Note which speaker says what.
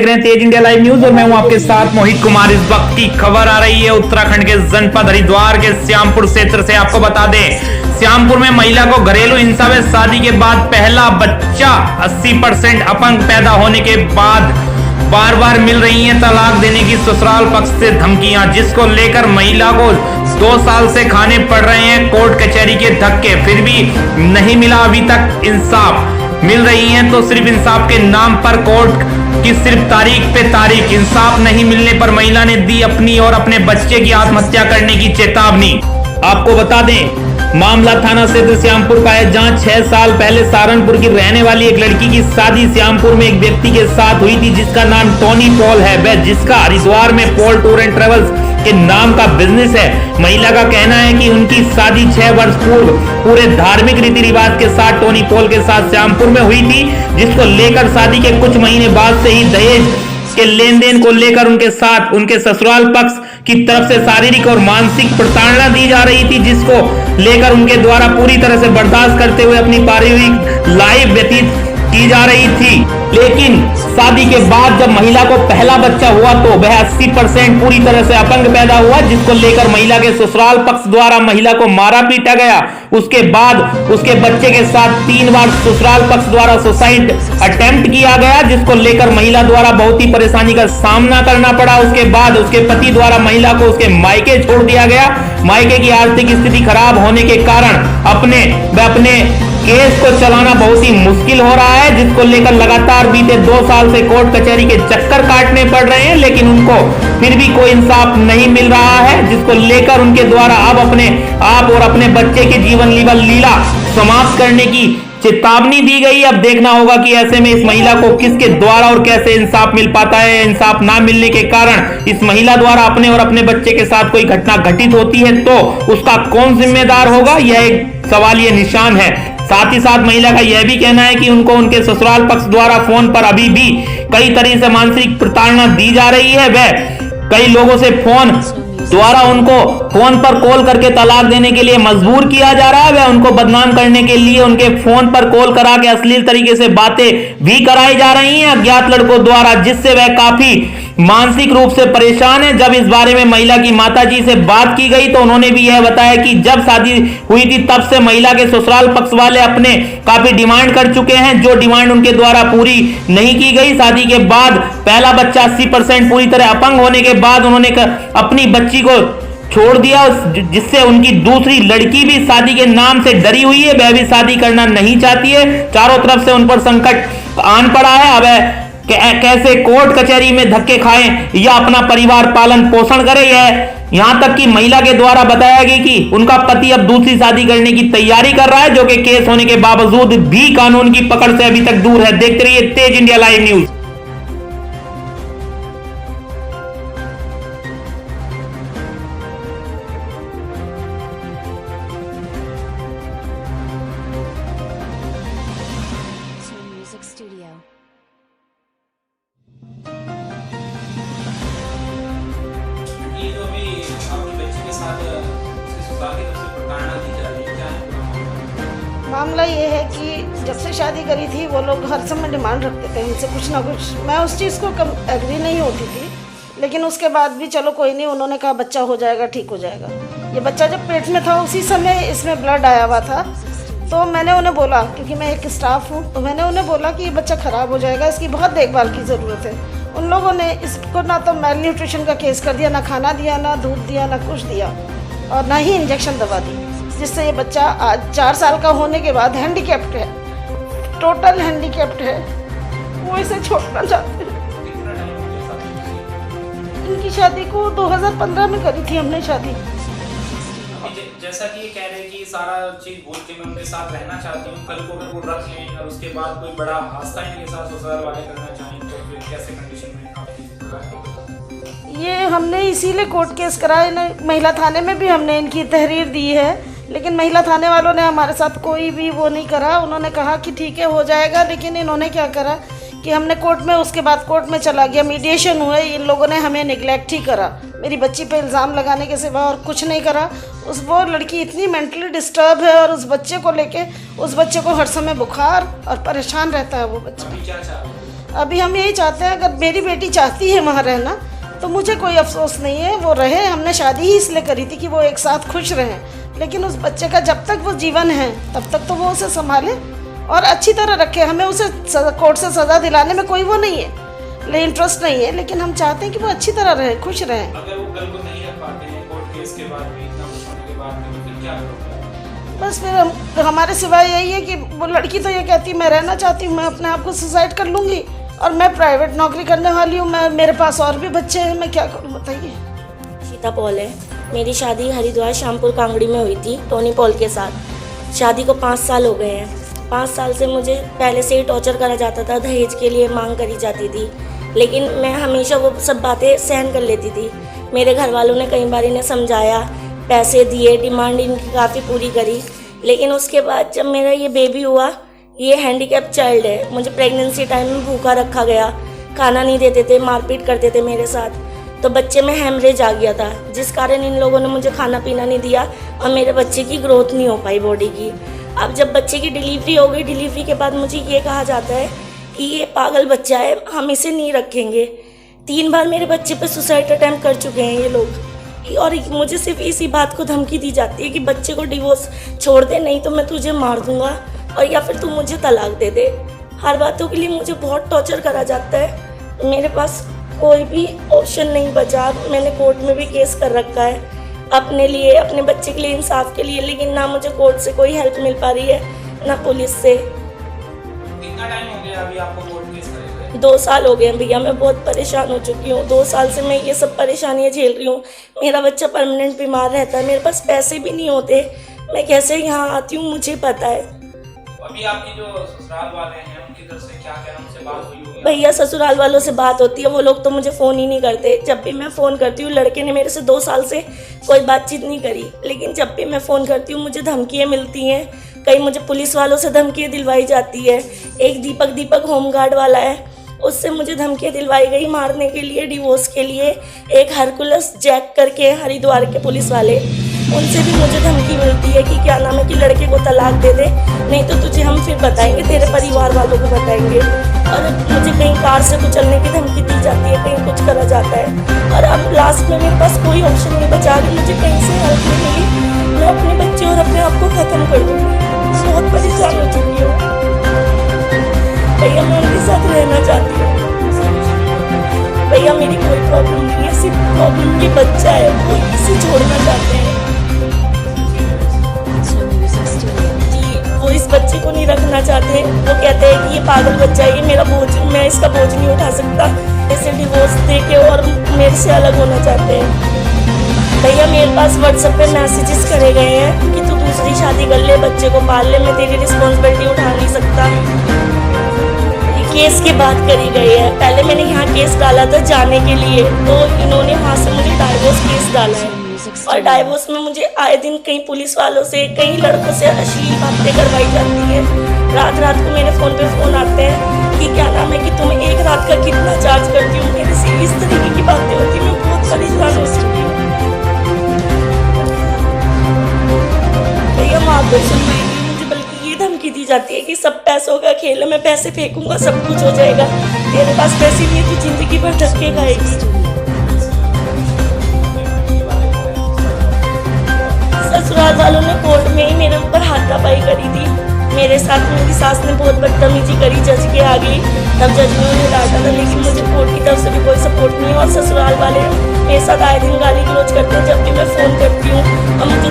Speaker 1: देख रहे हैं तेज इंडिया लाइव न्यूज और मैं हूं आपके साथ मोहित कुमार। इस वक्त की खबर आ रही है उत्तराखंड के जनपद हरिद्वार के श्यामपुर क्षेत्र से। आपको बता दें, श्यामपुर में महिला को घरेलू हिंसा में शादी के बाद पहला बच्चा 80% अपंग पैदा होने के बाद बार बार मिल रही हैं तलाक देने की ससुराल पक्ष से धमकियां, जिसको लेकर महिला को 2 साल से खाने पड़ रहे हैं कोर्ट कचहरी के धक्के। फिर भी नहीं मिला अभी तक इंसाफ। मिल रही हैं तो सिर्फ इंसाफ के नाम पर कोर्ट की सिर्फ तारीख पे तारीख। इंसाफ नहीं मिलने पर महिला ने दी अपनी और अपने बच्चे की आत्महत्या करने की चेतावनी। आपको बता दें, मामला थाना क्षेत्र श्यामपुर का है, जहां 6 साल पहले सहारनपुर की रहने वाली एक लड़की की शादी श्यामपुर में एक व्यक्ति के साथ हुई थी, जिसका नाम टोनी पॉल है, वह जिसका हरिद्वार में पॉल टूर एंड ट्रेवल्स के नाम का बिजनेस है। महिला का कहना है कि उनकी शादी 6 वर्ष पूर्व पूरे धार्मिक रीति रिवाज के साथ टोनी पॉल के साथ श्यामपुर में हुई थी, जिसको लेकर शादी के कुछ महीने बाद से ही दहेज के लेन देन को लेकर उनके साथ उनके ससुराल पक्ष की तरफ से शारीरिक और मानसिक प्रताड़ना दी जा रही थी, जिसको लेकर उनके द्वारा पूरी तरह से बर्दाश्त करते हुए अपनी पारिवारिक लाइफ व्यतीत की जा रही थी। लेकिन शादी के बाद जब महिला को पहला बच्चा हुआ तो वह 80% पूरी तरह से अपंग पैदा हुआ, जिसको लेकर महिला के ससुराल पक्ष द्वारा महिला को मारा पीटा गया। उसके बाद उसके बच्चे के साथ 3 बार ससुराल पक्ष द्वारा सुसाइड अटेम्प्ट किया गया, जिसको लेकर महिला द्वारा बहुत ही परेशानी का सामना करना पड़ा। उसके बाद उसके पति द्वारा महिला को उसके मायके छोड़ दिया गया। मायके की आर्थिक स्थिति खराब होने के कारण अपने केस को चलाना बहुत ही मुश्किल हो रहा है, जिसको लेकर लगातार बीते 2 साल से कोर्ट कचहरी के चक्कर काटने पड़ रहे हैं, लेकिन उनको फिर भी कोई इंसाफ नहीं मिल रहा है, जिसको लेकर उनके द्वारा अब अपने आप और अपने बच्चे के जीवन लीला समाप्त करने की चेतावनी दी गई। अब देखना होगा कि ऐसे में इस महिला को किसके द्वारा और कैसे इंसाफ मिल पाता है। इंसाफ ना मिलने के कारण इस महिला द्वारा अपने और अपने बच्चे के साथ कोई घटना घटित होती है तो उसका कौन जिम्मेदार होगा, यह एक सवालिया निशान है। साथ ही साथ महिला का यह भी कहना है कि उनको उनके ससुराल पक्ष द्वारा फोन पर अभी भी कई तरह से मानसिक प्रताड़ना दी जा रही है। वह कई लोगों से फोन द्वारा उनको फोन पर कॉल करके तलाक देने के लिए मजबूर किया जा रहा है। वह उनको बदनाम करने के लिए उनके फोन पर कॉल करा के अश्लील तरीके से बातें भी कराई जा रही हैं अज्ञात लड़कों द्वारा, जिससे वह काफी मानसिक रूप से परेशान है। जब इस बारे में महिला की माताजी से बात की गई तो उन्होंने भी यह बताया कि जब शादी हुई थी तब से महिला के ससुराल पक्ष वाले अपने काफी डिमांड कर चुके हैं, जो डिमांड उनके द्वारा पूरी नहीं की गई। शादी के बाद पहला बच्चा 80% पूरी तरह अपंग होने के बाद उन्होंने अपनी बच्ची को छोड़ दिया, जिससे उनकी दूसरी लड़की भी शादी के नाम से डरी हुई है। वह भी शादी करना नहीं चाहती है। चारों तरफ से उन पर संकट आन पड़ा है। अब कैसे कोर्ट कचहरी में धक्के खाएं या अपना परिवार पालन पोषण करे। यहां तक कि महिला के द्वारा बताया गया कि उनका पति अब दूसरी शादी करने की तैयारी कर रहा है, जो कि केस होने के बावजूद भी कानून की पकड़ से अभी तक दूर है। देखते रहिए तेज इंडिया लाइव न्यूज।
Speaker 2: ये जो अभी आपकी बच्ची के साथ उसके ससुराल की तरफ से प्रताड़ना दी जा रही है, क्या है
Speaker 3: मामला ये है कि जब से शादी करी थी वो लोग हर समय डिमांड रखते थे इनसे कुछ ना कुछ। मैं उस चीज़ को एग्री नहीं होती थी, लेकिन उसके बाद भी चलो कोई नहीं, उन्होंने कहा बच्चा हो जाएगा, ठीक हो जाएगा। ये बच्चा जब पेट में था उसी समय इसमें ब्लड आया हुआ था, तो मैंने उन्हें बोला, क्योंकि मैं एक स्टाफ हूँ, तो मैंने उन्हें बोला कि ये बच्चा ख़राब हो जाएगा, इसकी बहुत देखभाल की ज़रूरत है। उन लोगों ने इसको ना तो मेल न्यूट्रिशन का केस कर दिया, ना खाना दिया, ना दूध दिया, ना कुछ दिया, और ना ही इंजेक्शन दवा दी, जिससे ये बच्चा आज 4 साल का होने के बाद हैंडीकैप्ड है, टोटल हैंडीकैप्ड है। वो इसे छोड़ना चाहते हैं। इनकी शादी को 2015 में करी थी हमने शादी।
Speaker 2: जैसा कि ये कह रहे हैं कि सारा चीज भूल के मैं उनके साथ रहना चाहती हूँ, कल को अगर वो रख लें और उसके बाद कोई बड़ा हादसा इनके साथ ससुराल वाले करना चाहें तो फिर कैसे कंडीशन में आपकी?
Speaker 3: ये हमने इसीलिए कोर्ट केस कराया, महिला थाने में भी हमने इनकी तहरीर दी है, लेकिन महिला थाने वालों ने हमारे साथ कोई भी वो नहीं करा। उन्होंने कहा कि ठीक है हो जाएगा, लेकिन इन्होंने क्या करा कि हमने कोर्ट में, उसके बाद कोर्ट में चला गया, मीडिएशन हुए, इन लोगों ने हमें निगलेक्ट ही करा। मेरी बच्ची पे इल्ज़ाम लगाने के सिवा और कुछ नहीं करा। वो लड़की इतनी मेंटली डिस्टर्ब है और उस बच्चे को लेके, उस बच्चे को हर समय बुखार और परेशान रहता है वो बच्चा। अभी हम यही चाहते हैं, अगर मेरी बेटी चाहती है वहाँ रहना तो मुझे कोई अफसोस नहीं है, वो रहे। हमने शादी ही इसलिए करी थी कि वो एक साथ खुश रहें, लेकिन उस बच्चे का जब तक वो जीवन है तब तक तो वो उसे संभाले और अच्छी तरह रखे। हमें उसे कोर्ट से सज़ा दिलाने में कोई वो नहीं है, लेकिन इंटरेस्ट नहीं है, लेकिन हम चाहते हैं कि वो अच्छी तरह रहे, खुश रहें।
Speaker 2: अगर वो कल को नहीं रख पाते हैं कोर्ट केस के बाद भी, इतना कुछ होने के बाद भी, तो फिर क्या करोगे?
Speaker 3: बस फिर हमारे सिवाय यही है कि वो लड़की तो ये कहती है मैं रहना चाहती हूँ, मैं अपने आप को सुसाइड कर लूँगी, और मैं प्राइवेट नौकरी करने वाली हूँ, मेरे पास और भी बच्चे हैं, मैं क्या करूँ बताइए।
Speaker 4: सीता पॉल है। मेरी शादी हरिद्वार श्यामपुर कांगड़ी में हुई थी टोनी पॉल के साथ। शादी को 5 साल हो गए हैं। 5 साल से मुझे पहले से ही टॉर्चर करा जाता था, दहेज के लिए मांग करी जाती थी, लेकिन मैं हमेशा वो सब बातें सहन कर लेती थी। मेरे घर वालों ने कई बार इन्हें समझाया, पैसे दिए, डिमांड इनकी काफ़ी पूरी करी, लेकिन उसके बाद जब मेरा ये बेबी हुआ, ये हैंडीकैप चाइल्ड है, मुझे प्रेगनेंसी टाइम में भूखा रखा गया, खाना नहीं देते थे, मारपीट करते थे मेरे साथ, तो बच्चे में हेमरेज आ गया था, जिस कारण इन लोगों ने मुझे खाना पीना नहीं दिया और मेरे बच्चे की ग्रोथ नहीं हो पाई बॉडी की। अब जब बच्चे की डिलीवरी हो गई, डिलीवरी के बाद मुझे ये कहा जाता है कि ये पागल बच्चा है, हम इसे नहीं रखेंगे। 3 बार मेरे बच्चे पे सुसाइड अटैम्प्ट कर चुके हैं ये लोग, और मुझे सिर्फ इसी बात को धमकी दी जाती है कि बच्चे को डिवोर्स छोड़ दे, नहीं तो मैं तुझे मार दूंगा, और या फिर तू मुझे तलाक दे दे। हर बातों के लिए मुझे बहुत टॉर्चर करा जाता है। मेरे पास कोई भी ऑप्शन नहीं बचा। मैंने कोर्ट में भी केस कर रखा है अपने लिए, अपने बच्चे के लिए, इंसाफ के लिए, लेकिन ना मुझे कोर्ट से कोई हेल्प मिल पा रही है, ना पुलिस से।
Speaker 2: कितना टाइम हो गया अभी आपको कोर्ट केस करे हुए?
Speaker 4: 2 साल हो गए भैया, मैं बहुत परेशान हो चुकी हूँ। 2 साल से मैं ये सब परेशानियाँ झेल रही हूँ। मेरा बच्चा परमानेंट बीमार रहता है, मेरे पास पैसे भी नहीं होते, मैं कैसे यहाँ आती हूँ मुझे पता है।
Speaker 2: अभी आपकी जो ससुराल वाले हैं उनकी तरफ से क्या कहना, उनसे बात हुई होगी?
Speaker 4: भैया ससुराल वालों से बात होती है, वो लोग तो मुझे फ़ोन ही नहीं करते। जब भी मैं फ़ोन करती हूँ, लड़के ने मेरे से 2 साल से कोई बातचीत नहीं करी, लेकिन जब भी मैं फ़ोन करती हूँ मुझे धमकियाँ मिलती हैं। कहीं मुझे पुलिस वालों से धमकियाँ दिलवाई जाती है। एक दीपक होमगार्ड वाला है, उससे मुझे धमकियाँ दिलवाई गई मारने के लिए, डिवोर्स के लिए। एक हरकुलस जैक करके हरिद्वार के पुलिस वाले, उनसे भी मुझे धमकी मिलती है कि क्या नाम है कि लड़के को तलाक दे दे, नहीं तो तुझे हम फिर बताएंगे, तेरे परिवार वालों को बताएंगे। और मुझे कहीं कार से कुचलने की धमकी दी जाती है, कहीं कुछ करा जाता है। और अब लास्ट में मेरे पास कोई ऑप्शन नहीं बचा कि मुझे कहीं से हेल्प नहीं मिली, मैं अपने बच्चे और अपने आप को ख़त्म कर दूँगी। बहुत परेशान हो चुकी हूँ भैया, मैं उनके साथ रहना चाहती हूँ। भैया मेरी कोई प्रॉब्लम नहीं है, सिर्फ प्रॉब्लम ये बच्चा है, वो इसे छोड़ना चाहते हैं जी। वो इस बच्चे को नहीं रखना चाहते, वो कहते हैं कि ये पागल बच्चा है, ये मेरा बोझ, मैं इसका बोझ नहीं उठा सकता, इसे डिवोर्स दे के और मेरे से अलग होना चाहते हैं। भैया मेरे पास व्हाट्सएप पे मैसेजेस करे गए हैं कि तू दूसरी शादी कर ले, बच्चे को पाल ले, मैं तेरी रिस्पॉन्सिबिलिटी उठा नहीं सकता। केस की बात करी गई है। पहले मैंने यहाँ केस डाला था जाने के लिए, तो इन्होंने वहाँ से मुझे डाइवोर्स केस डाला है, और डाइवोर्स में मुझे आए दिन कई पुलिस वालों से, कई लड़कों से अश्लील बातें करवाई जाती हैं। रात को मेरे फ़ोन पे फ़ोन आते हैं कि क्या नाम है कि तुम एक रात का कितना चार्ज करती हो, मेरे से इस तरीके की बातें होती हैं। मैं बहुत परेशान हो चुकी हूँ भैया, मार्गदर्शन मुझे बल्कि ये धमकी दी जाती है कि सब पैसों का खेल है, मैं पैसे फेंकूंगा सब कुछ हो जाएगा, तेरे पास पैसे नहीं है तो जिंदगी भर धक्के खाएगी। ससुराल वालों ने कोर्ट में ही मेरे ऊपर हाथापाई करी थी। मेरे साथ मेरी सास ने बहुत बदतमीजी करी जज के आगे, तब जज ने उन्हें डांटा था, लेकिन मुझे कोर्ट की तरफ से भी कोई सपोर्ट नहीं है। और ससुराल वाले मेरे साथ आए दिन गाली गलौज करते हैं जब भी मैं फ़ोन करती हूँ, और मुझे